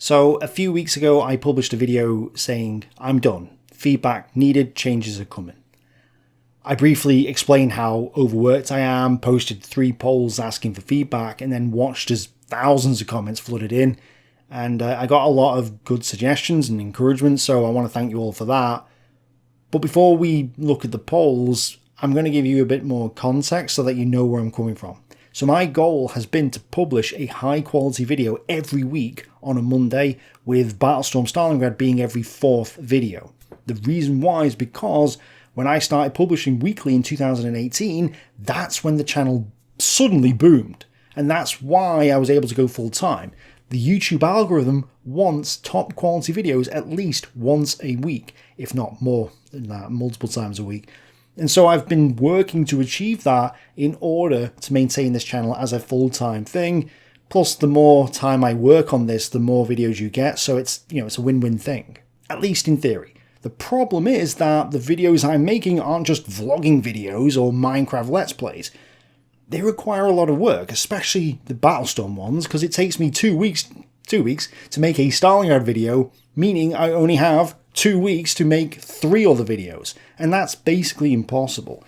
So a few weeks ago I published a video saying I'm done, feedback needed, changes are coming. I briefly explained how overworked I am, posted 3 polls asking for feedback, and then watched as thousands of comments flooded in, and I got a lot of good suggestions and encouragement, so I want to thank you all for that. But before we look at the polls, I'm going to give you a bit more context so that you know where I'm coming from. So my goal has been to publish a high quality video every week on a Monday, with Battlestorm Stalingrad being every 4th video. The reason why is because when I started publishing weekly in 2018, that's when the channel suddenly boomed. And that's why I was able to go full time. The YouTube algorithm wants top quality videos at least once a week, if not more than that, multiple times a week. And so I've been working to achieve that in order to maintain this channel as a full-time thing. Plus, the more time I work on this, the more videos you get. So it's a win-win thing, at least in theory. The problem is that the videos I'm making aren't just vlogging videos or Minecraft Let's Plays. They require a lot of work, especially the Battlestorm ones, because it takes me 2 weeks to make a Stalingrad video, meaning I only have 2 weeks to make 3 other videos, and that's basically impossible.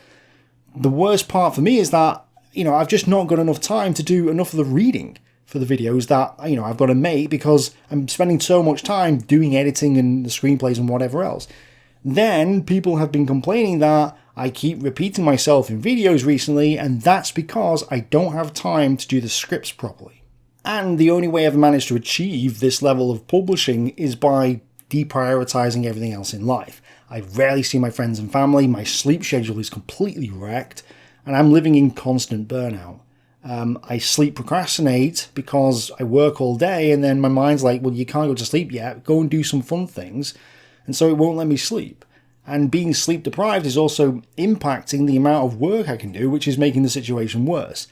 The worst part for me is that, I've just not got enough time to do enough of the reading for the videos that, I've got to make, because I'm spending so much time doing editing and the screenplays and whatever else. Then people have been complaining that I keep repeating myself in videos recently, and that's because I don't have time to do the scripts properly. And the only way I've managed to achieve this level of publishing is by deprioritizing everything else in life. I rarely see my friends and family, my sleep schedule is completely wrecked, and I'm living in constant burnout. I sleep procrastinate because I work all day, and then my mind's like, well, you can't go to sleep yet, go and do some fun things, and so it won't let me sleep. And being sleep deprived is also impacting the amount of work I can do, which is making the situation worse.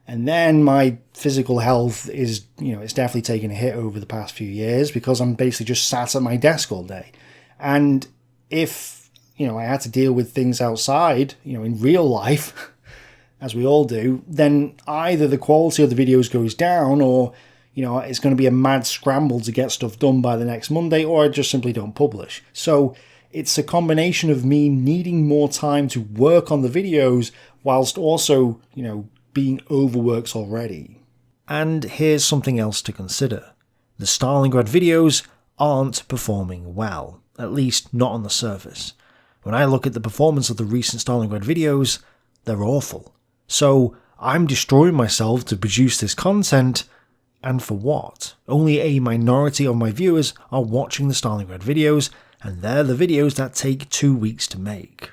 And then my physical health is, it's definitely taken a hit over the past few years because I'm basically just sat at my desk all day. And if, I had to deal with things outside, in real life, as we all do, then either the quality of the videos goes down, or, it's going to be a mad scramble to get stuff done by the next Monday, or I just simply don't publish. So it's a combination of me needing more time to work on the videos whilst also, being overworked already. And here's something else to consider. The Stalingrad videos aren't performing well, at least not on the surface. When I look at the performance of the recent Stalingrad videos, they're awful. So I'm destroying myself to produce this content, and for what? Only a minority of my viewers are watching the Stalingrad videos, and they're the videos that take 2 weeks to make.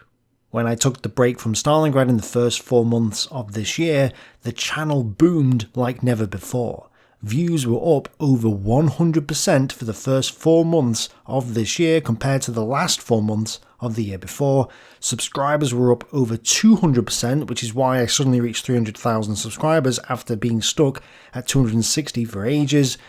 When I took the break from Stalingrad in the first 4 months of this year, the channel boomed like never before. Views were up over 100% for the first 4 months of this year compared to the last 4 months of the year before. Subscribers were up over 200%, which is why I suddenly reached 300,000 subscribers after being stuck at 260 for ages.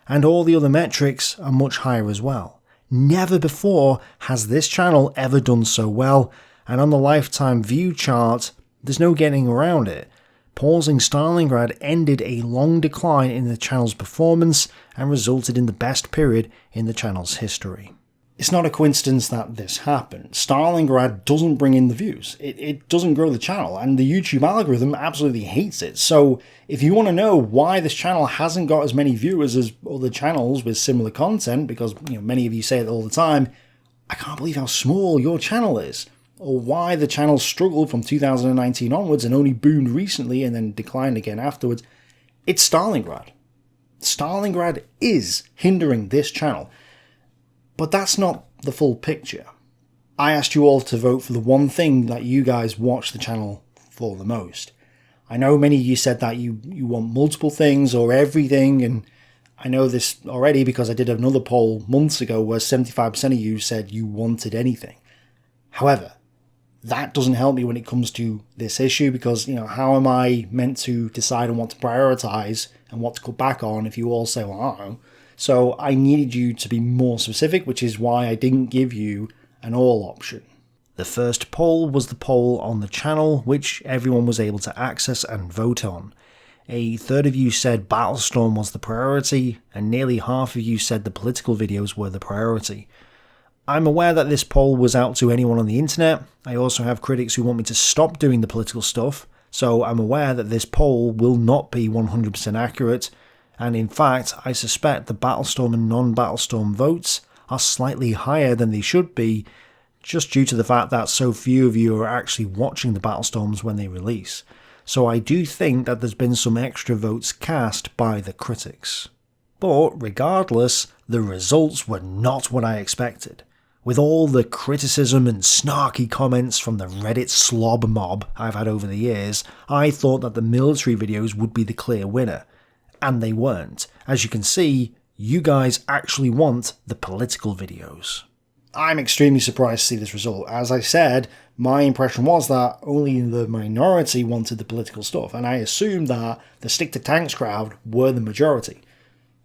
And all the other metrics are much higher as well. Never before has this channel ever done so well, and on the lifetime view chart, there's no getting around it. Pausing Stalingrad ended a long decline in the channel's performance and resulted in the best period in the channel's history. It's not a coincidence that this happened. Stalingrad doesn't bring in the views. It doesn't grow the channel, and the YouTube algorithm absolutely hates it. So if you want to know why this channel hasn't got as many viewers as other channels with similar content, because many of you say it all the time, I can't believe how small your channel is, or why the channel struggled from 2019 onwards and only boomed recently and then declined again afterwards, it's Stalingrad. Stalingrad is hindering this channel. But that's not the full picture. I asked you all to vote for the one thing that you guys watch the channel for the most. I know many of you said that you want multiple things or everything, and I know this already because I did another poll months ago where 75% of you said you wanted anything. However, that doesn't help me when it comes to this issue because, how am I meant to decide on what to prioritize and what to cut back on if you all say, well, I don't know. So I needed you to be more specific, which is why I didn't give you an all option. The first poll was the poll on the channel, which everyone was able to access and vote on. A third of you said Battlestorm was the priority, and nearly half of you said the political videos were the priority. I'm aware that this poll was out to anyone on the internet. I also have critics who want me to stop doing the political stuff, so I'm aware that this poll will not be 100% accurate, and in fact, I suspect the Battlestorm and non-Battlestorm votes are slightly higher than they should be, just due to the fact that so few of you are actually watching the Battlestorms when they release. So I do think that there's been some extra votes cast by the critics. But regardless, the results were not what I expected. With all the criticism and snarky comments from the Reddit slob mob I've had over the years, I thought that the military videos would be the clear winner. And they weren't. As you can see, you guys actually want the political videos. I'm extremely surprised to see this result. As I said, my impression was that only the minority wanted the political stuff, and I assumed that the Stick to Tanks crowd were the majority.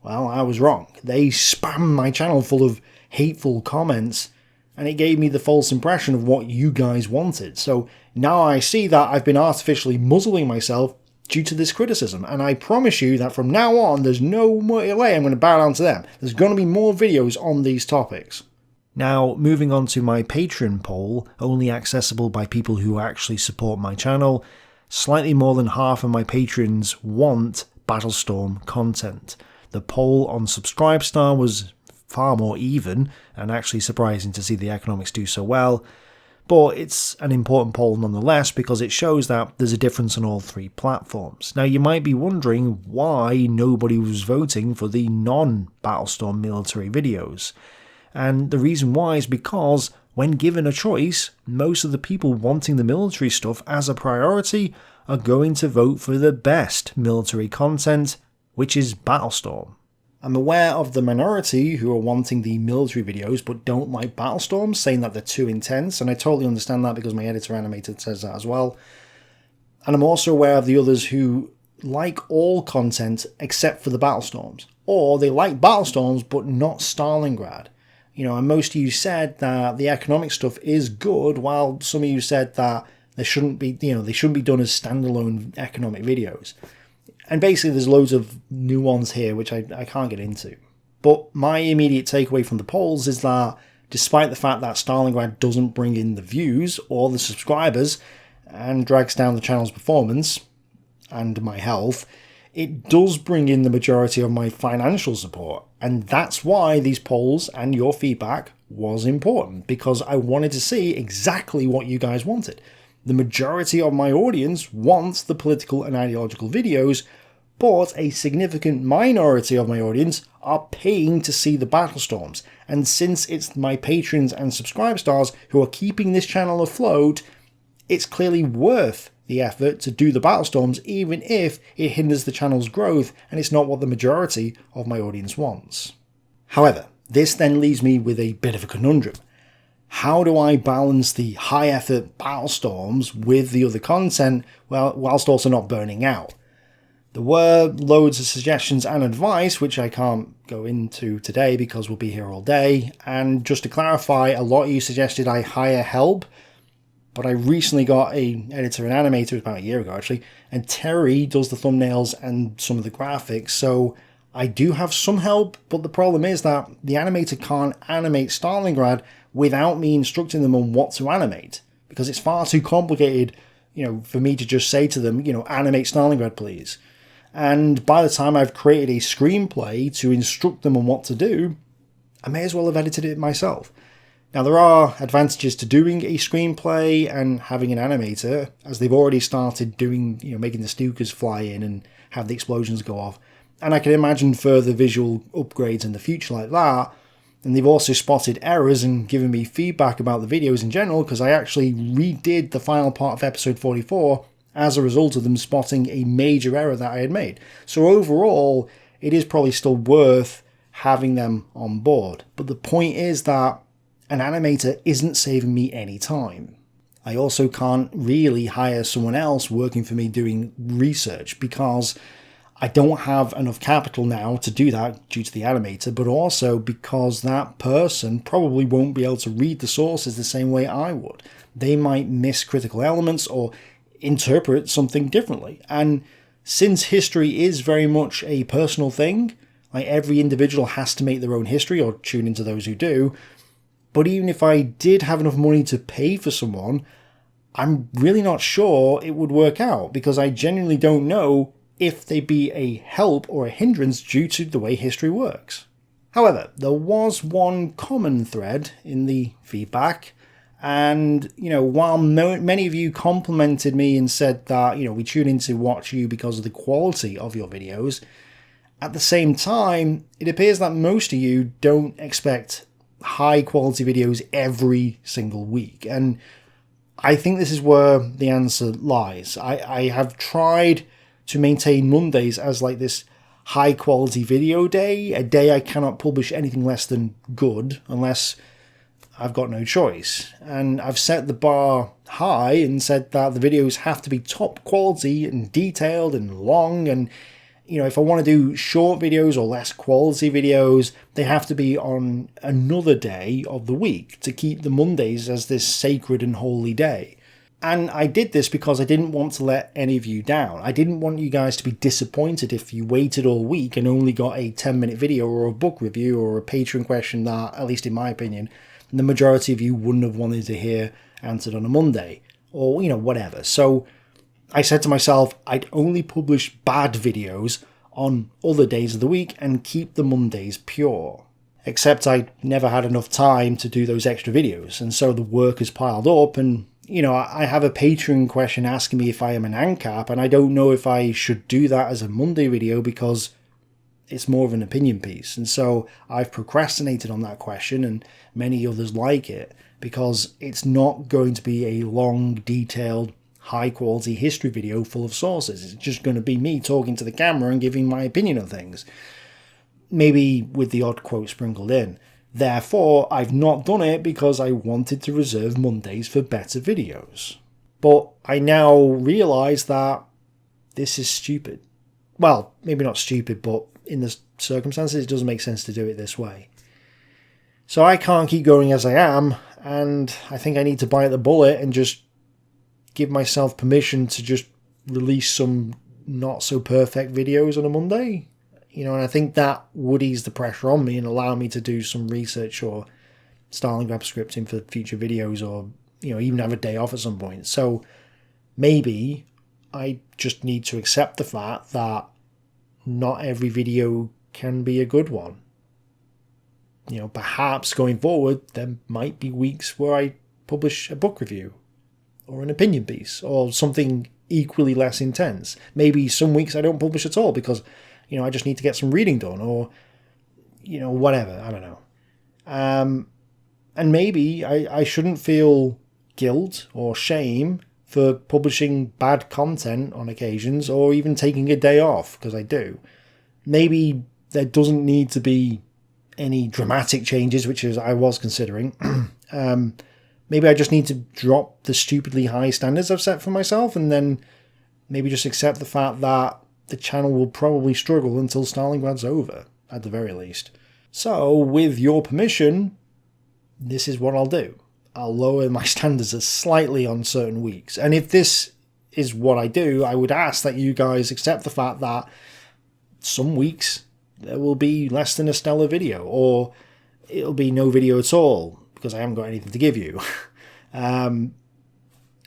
Well, I was wrong. They spammed my channel full of hateful comments, and it gave me the false impression of what you guys wanted. So now I see that I've been artificially muzzling myself due to this criticism, and I promise you that from now on there's no way I'm going to bow down to them. There's going to be more videos on these topics. Now, moving on to my Patreon poll, only accessible by people who actually support my channel, slightly more than half of my patrons want Battlestorm content. The poll on Subscribestar was far more even, and actually surprising to see the economics do so well, but it's an important poll nonetheless because it shows that there's a difference on all three platforms. Now you might be wondering why nobody was voting for the non-Battlestorm military videos. And the reason why is because, when given a choice, most of the people wanting the military stuff as a priority are going to vote for the best military content, which is Battlestorm. I'm aware of the minority who are wanting the military videos but don't like Battlestorm, saying that they're too intense, and I totally understand that because my editor animator says that as well. And I'm also aware of the others who like all content except for the Battlestorms, or they like Battlestorms but not Stalingrad. You know, and most of you said that the economic stuff is good, while some of you said that they shouldn't be, they shouldn't be done as standalone economic videos. And basically there's loads of nuance here which I can't get into. But my immediate takeaway from the polls is that despite the fact that Stalingrad doesn't bring in the views or the subscribers and drags down the channel's performance and my health, it does bring in the majority of my financial support. And that's why these polls and your feedback was important, because I wanted to see exactly what you guys wanted. The majority of my audience wants the political and ideological videos, but a significant minority of my audience are paying to see the Battlestorms. And since it's my patrons and Subscribestars who are keeping this channel afloat, it's clearly worth the effort to do the Battlestorms, even if it hinders the channel's growth and it's not what the majority of my audience wants. However, this then leaves me with a bit of a conundrum. How do I balance the high-effort Battlestorms with the other content whilst also not burning out? There were loads of suggestions and advice, which I can't go into today because we'll be here all day. And just to clarify, a lot of you suggested I hire help, but I recently got an editor and animator, about a year ago actually, and Terry does the thumbnails and some of the graphics, so I do have some help, but the problem is that the animator can't animate Stalingrad without me instructing them on what to animate, because it's far too complicated, for me to just say to them, animate Stalingrad please. And by the time I've created a screenplay to instruct them on what to do, I may as well have edited it myself. Now there are advantages to doing a screenplay and having an animator, as they've already started doing, making the Stukas fly in and have the explosions go off. And I can imagine further visual upgrades in the future like that. And they've also spotted errors and given me feedback about the videos in general, because I actually redid the final part of episode 44 as a result of them spotting a major error that I had made. So overall, it is probably still worth having them on board. But the point is that an animator isn't saving me any time. I also can't really hire someone else working for me doing research, because I don't have enough capital now to do that due to the animator, but also because that person probably won't be able to read the sources the same way I would. They might miss critical elements or interpret something differently. And Since history is very much a personal thing, like every individual has to make their own history or tune into those who do, but even if I did have enough money to pay for someone, I'm really not sure it would work out, because I genuinely don't know if they'd be a help or a hindrance due to the way history works. However, there was one common thread in the feedback, and, while many of you complimented me and said that, we tune in to watch you because of the quality of your videos, at the same time, it appears that most of you don't expect high quality videos every single week, and I think this is where the answer lies. I have tried to maintain Mondays as like this high quality video day, a day I cannot publish anything less than good unless I've got no choice. And I've set the bar high and said that the videos have to be top quality and detailed and long, and if I want to do short videos or less quality videos, they have to be on another day of the week to keep the Mondays as this sacred and holy day. And I did this because I didn't want to let any of you down. I didn't want you guys to be disappointed if you waited all week and only got a 10-minute video or a book review or a Patreon question that, at least in my opinion, the majority of you wouldn't have wanted to hear answered on a Monday, or, whatever. So I said to myself, I'd only publish bad videos on other days of the week and keep the Mondays pure. Except I never had enough time to do those extra videos, and so the work has piled up, and I have a Patreon question asking me if I am an ANCAP, and I don't know if I should do that as a Monday video because it's more of an opinion piece. And so I've procrastinated on that question, and many others like it, because it's not going to be a long, detailed, high-quality history video full of sources. It's just going to be me talking to the camera and giving my opinion on things, maybe with the odd quote sprinkled in. Therefore, I've not done it because I wanted to reserve Mondays for better videos. But I now realise that this is stupid. Well, maybe not stupid, but in the circumstances, it doesn't make sense to do it this way. So I can't keep going as I am, and I think I need to bite the bullet and just give myself permission to just release some not so perfect videos on a Monday. And I think that would ease the pressure on me and allow me to do some research or Stalingrad scripting for future videos, or, even have a day off at some point. So maybe I just need to accept the fact that not every video can be a good one. Perhaps going forward, there might be weeks where I publish a book review or an opinion piece or something equally less intense. Maybe some weeks I don't publish at all because, I just need to get some reading done, or, whatever. I don't know. And maybe I shouldn't feel guilt or shame for publishing bad content on occasions, or even taking a day off, because I do. Maybe there doesn't need to be any dramatic changes, which is I was considering. Maybe I just need to drop the stupidly high standards I've set for myself, and then maybe just accept the fact that the channel will probably struggle until Stalingrad's over, at the very least. So, with your permission, this is what I'll do. I'll lower my standards slightly on certain weeks. And if this is what I do, I would ask that you guys accept the fact that some weeks there will be less than a stellar video, or it'll be no video at all, because I haven't got anything to give you.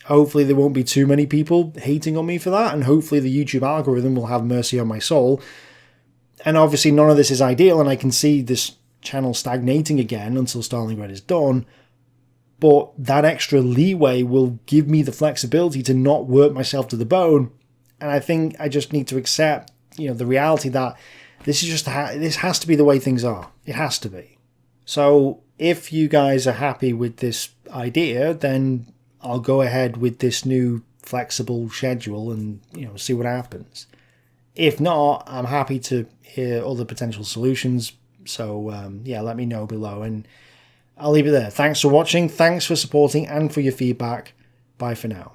Hopefully there won't be too many people hating on me for that, and hopefully the YouTube algorithm will have mercy on my soul. And obviously none of this is ideal, and I can see this channel stagnating again until Stalingrad is done, but that extra leeway will give me the flexibility to not work myself to the bone. And I think I just need to accept, the reality that this is just this has to be the way things are. It has to be. So if you guys are happy with this idea, then I'll go ahead with this new flexible schedule and, see what happens. If not, I'm happy to hear other potential solutions. So, let me know below, and I'll leave it there. Thanks for watching, thanks for supporting, and for your feedback. Bye for now.